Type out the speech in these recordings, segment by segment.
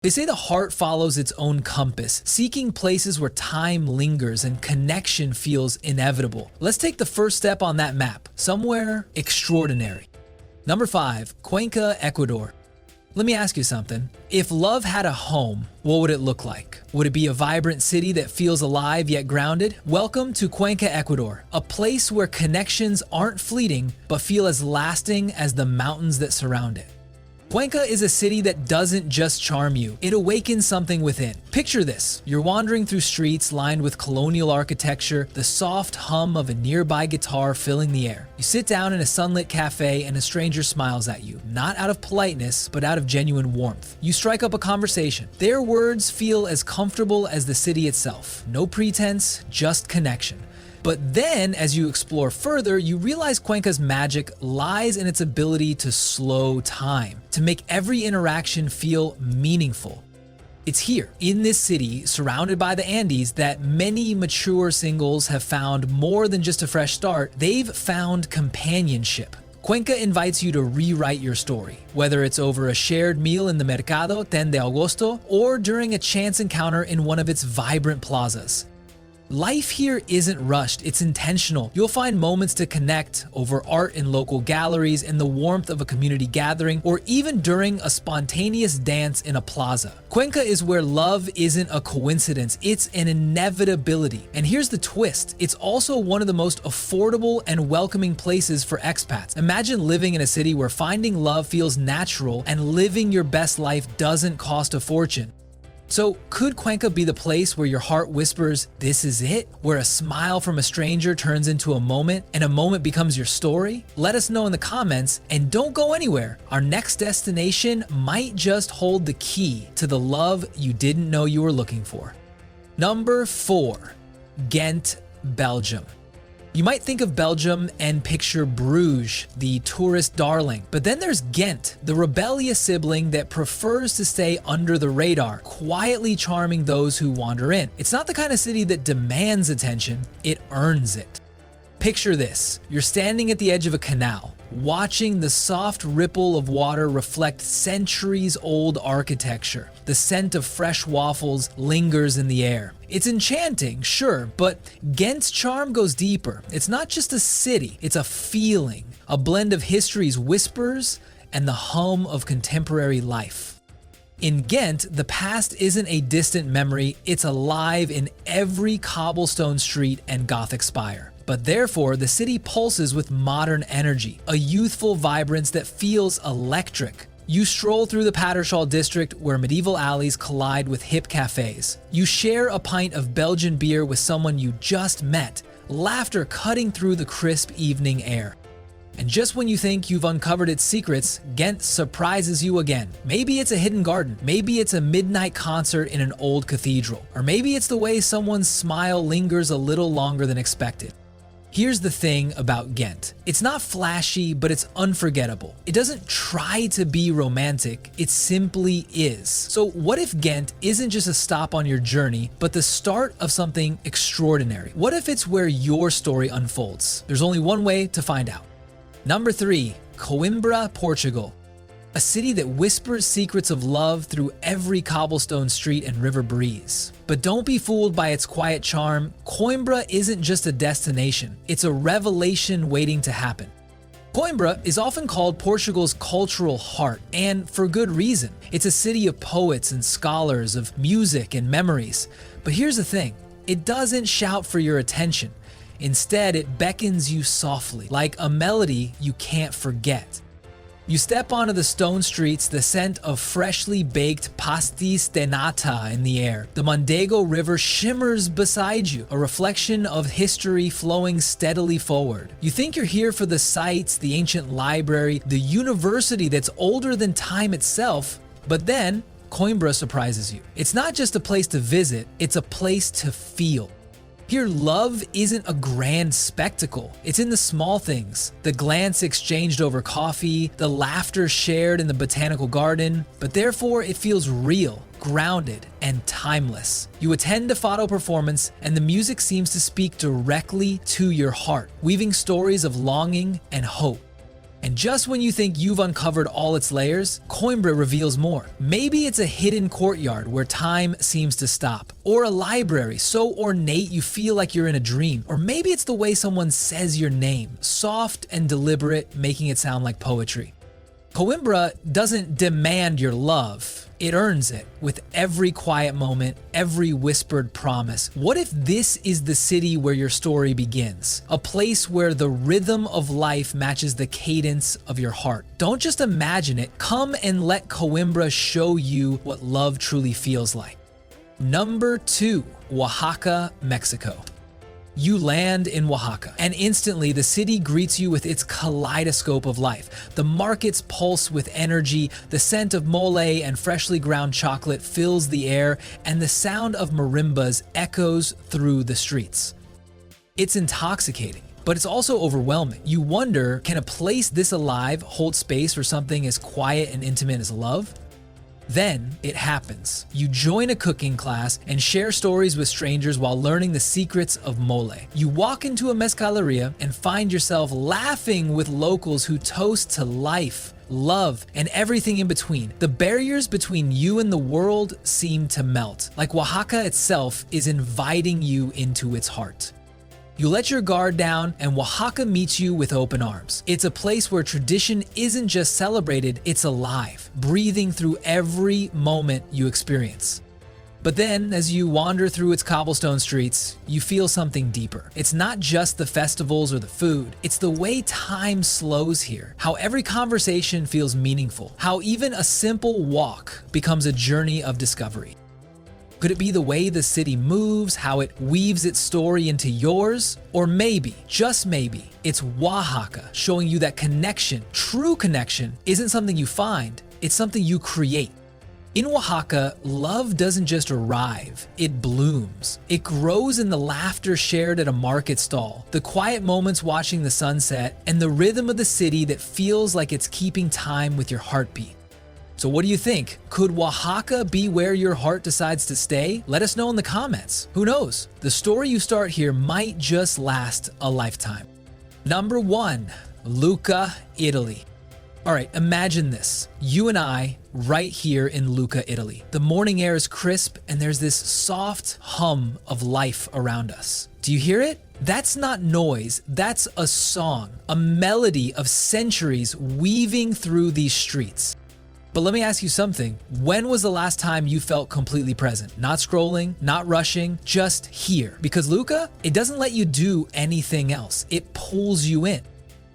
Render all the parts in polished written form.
They say the heart follows its own compass, seeking places where time lingers and connection feels inevitable. Let's take the first step on that map, somewhere extraordinary. Number 5, Cuenca, Ecuador. Let me ask you something. If love had a home, what would it look like? Would it be a vibrant city that feels alive yet grounded? Welcome to Cuenca, Ecuador, a place where connections aren't fleeting but feel as lasting as the mountains that surround it. Cuenca is a city that doesn't just charm you, it awakens something within. Picture this, you're wandering through streets lined with colonial architecture, the soft hum of a nearby guitar filling the air. You sit down in a sunlit cafe and a stranger smiles at you, not out of politeness, but out of genuine warmth. You strike up a conversation. Their words feel as comfortable as the city itself. No pretense, just connection. But then, as you explore further, you realize Cuenca's magic lies in its ability to slow time, to make every interaction feel meaningful. It's here, in this city, surrounded by the Andes, that many mature singles have found more than just a fresh start. They've found companionship. Cuenca invites you to rewrite your story, whether it's over a shared meal in the Mercado 10 de Agosto or during a chance encounter in one of its vibrant plazas. Life here isn't rushed, it's intentional. You'll find moments to connect over art in local galleries, in the warmth of a community gathering, or even during a spontaneous dance in a plaza. Cuenca is where love isn't a coincidence, it's an inevitability. And here's the twist, it's also one of the most affordable and welcoming places for expats. Imagine living in a city where finding love feels natural and living your best life doesn't cost a fortune. So could Cuenca be the place where your heart whispers, "This is it"? Where a smile from a stranger turns into a moment and a moment becomes your story? Let us know in the comments, and don't go anywhere. Our next destination might just hold the key to the love you didn't know you were looking for. Number 4, Ghent, Belgium. You might think of Belgium and picture Bruges, the tourist darling. But then there's Ghent, the rebellious sibling that prefers to stay under the radar, quietly charming those who wander in. It's not the kind of city that demands attention, it earns it. Picture this, you're standing at the edge of a canal, watching the soft ripple of water reflect centuries-old architecture. The scent of fresh waffles lingers in the air. It's enchanting, sure, but Ghent's charm goes deeper. It's not just a city, it's a feeling, a blend of history's whispers and the hum of contemporary life. In Ghent, the past isn't a distant memory, it's alive in every cobblestone street and Gothic spire. But therefore, the city pulses with modern energy, a youthful vibrance that feels electric. You stroll through the Paterschal district where medieval alleys collide with hip cafes. You share a pint of Belgian beer with someone you just met, laughter cutting through the crisp evening air. And just when you think you've uncovered its secrets, Ghent surprises you again. Maybe it's a hidden garden, maybe it's a midnight concert in an old cathedral, or maybe it's the way someone's smile lingers a little longer than expected. Here's the thing about Ghent. It's not flashy, but it's unforgettable. It doesn't try to be romantic, it simply is. So what if Ghent isn't just a stop on your journey, but the start of something extraordinary? What if it's where your story unfolds? There's only one way to find out. Number 3, Coimbra, Portugal. A city that whispers secrets of love through every cobblestone street and river breeze. But don't be fooled by its quiet charm. Coimbra isn't just a destination, it's a revelation waiting to happen. Coimbra is often called Portugal's cultural heart, and for good reason. It's a city of poets and scholars, of music and memories. But here's the thing, it doesn't shout for your attention. Instead, it beckons you softly, like a melody you can't forget. You step onto the stone streets, the scent of freshly baked pastis de nata in the air. The Mondego River shimmers beside you, a reflection of history flowing steadily forward. You think you're here for the sights, the ancient library, the university that's older than time itself, but then Coimbra surprises you. It's not just a place to visit, it's a place to feel. Here, love isn't a grand spectacle. It's in the small things. The glance exchanged over coffee, the laughter shared in the botanical garden, but therefore it feels real, grounded, and timeless. You attend a fado performance and the music seems to speak directly to your heart, weaving stories of longing and hope. And just when you think you've uncovered all its layers, Coimbra reveals more. Maybe it's a hidden courtyard where time seems to stop, or a library so ornate you feel like you're in a dream, or maybe it's the way someone says your name, soft and deliberate, making it sound like poetry. Coimbra doesn't demand your love. It earns it with every quiet moment, every whispered promise. What if this is the city where your story begins? A place where the rhythm of life matches the cadence of your heart. Don't just imagine it. Come and let Coimbra show you what love truly feels like. Number 2, Oaxaca, Mexico. You land in Oaxaca, and instantly the city greets you with its kaleidoscope of life. The markets pulse with energy, the scent of mole and freshly ground chocolate fills the air, and the sound of marimbas echoes through the streets. It's intoxicating, but it's also overwhelming. You wonder, can a place this alive hold space for something as quiet and intimate as love? Then it happens. You join a cooking class and share stories with strangers while learning the secrets of mole. You walk into a mezcaleria and find yourself laughing with locals who toast to life, love, and everything in between. The barriers between you and the world seem to melt, like Oaxaca itself is inviting you into its heart. You let your guard down and Oaxaca meets you with open arms. It's a place where tradition isn't just celebrated, it's alive, breathing through every moment you experience. But then, as you wander through its cobblestone streets, you feel something deeper. It's not just the festivals or the food, it's the way time slows here, how every conversation feels meaningful, how even a simple walk becomes a journey of discovery. Could it be the way the city moves, how it weaves its story into yours? Or maybe, just maybe, it's Oaxaca showing you that connection, true connection, isn't something you find, it's something you create. In Oaxaca, love doesn't just arrive, it blooms. It grows in the laughter shared at a market stall, the quiet moments watching the sunset, and the rhythm of the city that feels like it's keeping time with your heartbeat. So what do you think? Could Oaxaca be where your heart decides to stay? Let us know in the comments. Who knows? The story you start here might just last a lifetime. Number 1, Lucca, Italy. All right, imagine this. You and I right here in Lucca, Italy. The morning air is crisp and there's this soft hum of life around us. Do you hear it? That's not noise, that's a song, a melody of centuries weaving through these streets. But let me ask you something. When was the last time you felt completely present? Not scrolling, not rushing, just here. Because Lucca, it doesn't let you do anything else. It pulls you in.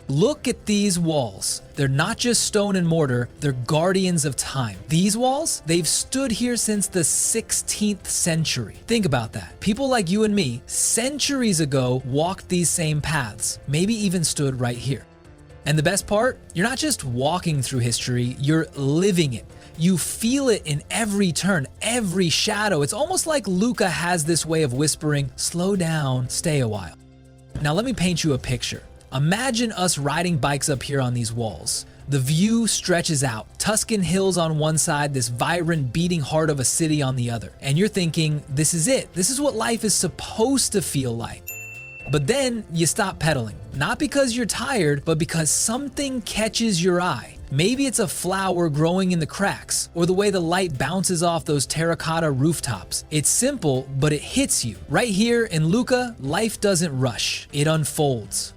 Look at these walls. They're not just stone and mortar, they're guardians of time. These walls, they've stood here since the 16th century. Think about that. People like you and me, centuries ago, walked these same paths, maybe even stood right here. And the best part, you're not just walking through history, you're living it. You feel it in every turn, every shadow. It's almost like Lucca has this way of whispering, slow down, stay a while. Now let me paint you a picture. Imagine us riding bikes up here on these walls. The view stretches out, Tuscan hills on one side, this vibrant beating heart of a city on the other. And you're thinking, this is it. This is what life is supposed to feel like. But then you stop pedaling, not because you're tired, but because something catches your eye. Maybe it's a flower growing in the cracks, or the way the light bounces off those terracotta rooftops. It's simple, but it hits you. Right here in Lucca, life doesn't rush, it unfolds.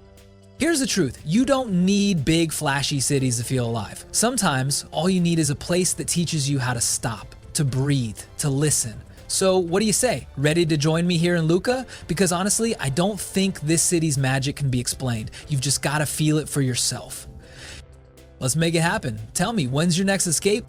Here's the truth, you don't need big flashy cities to feel alive. Sometimes all you need is a place that teaches you how to stop, to breathe, to listen. So what do you say? Ready to join me here in Lucca? Because honestly, I don't think this city's magic can be explained. You've just got to feel it for yourself. Let's make it happen. Tell me, when's your next escape?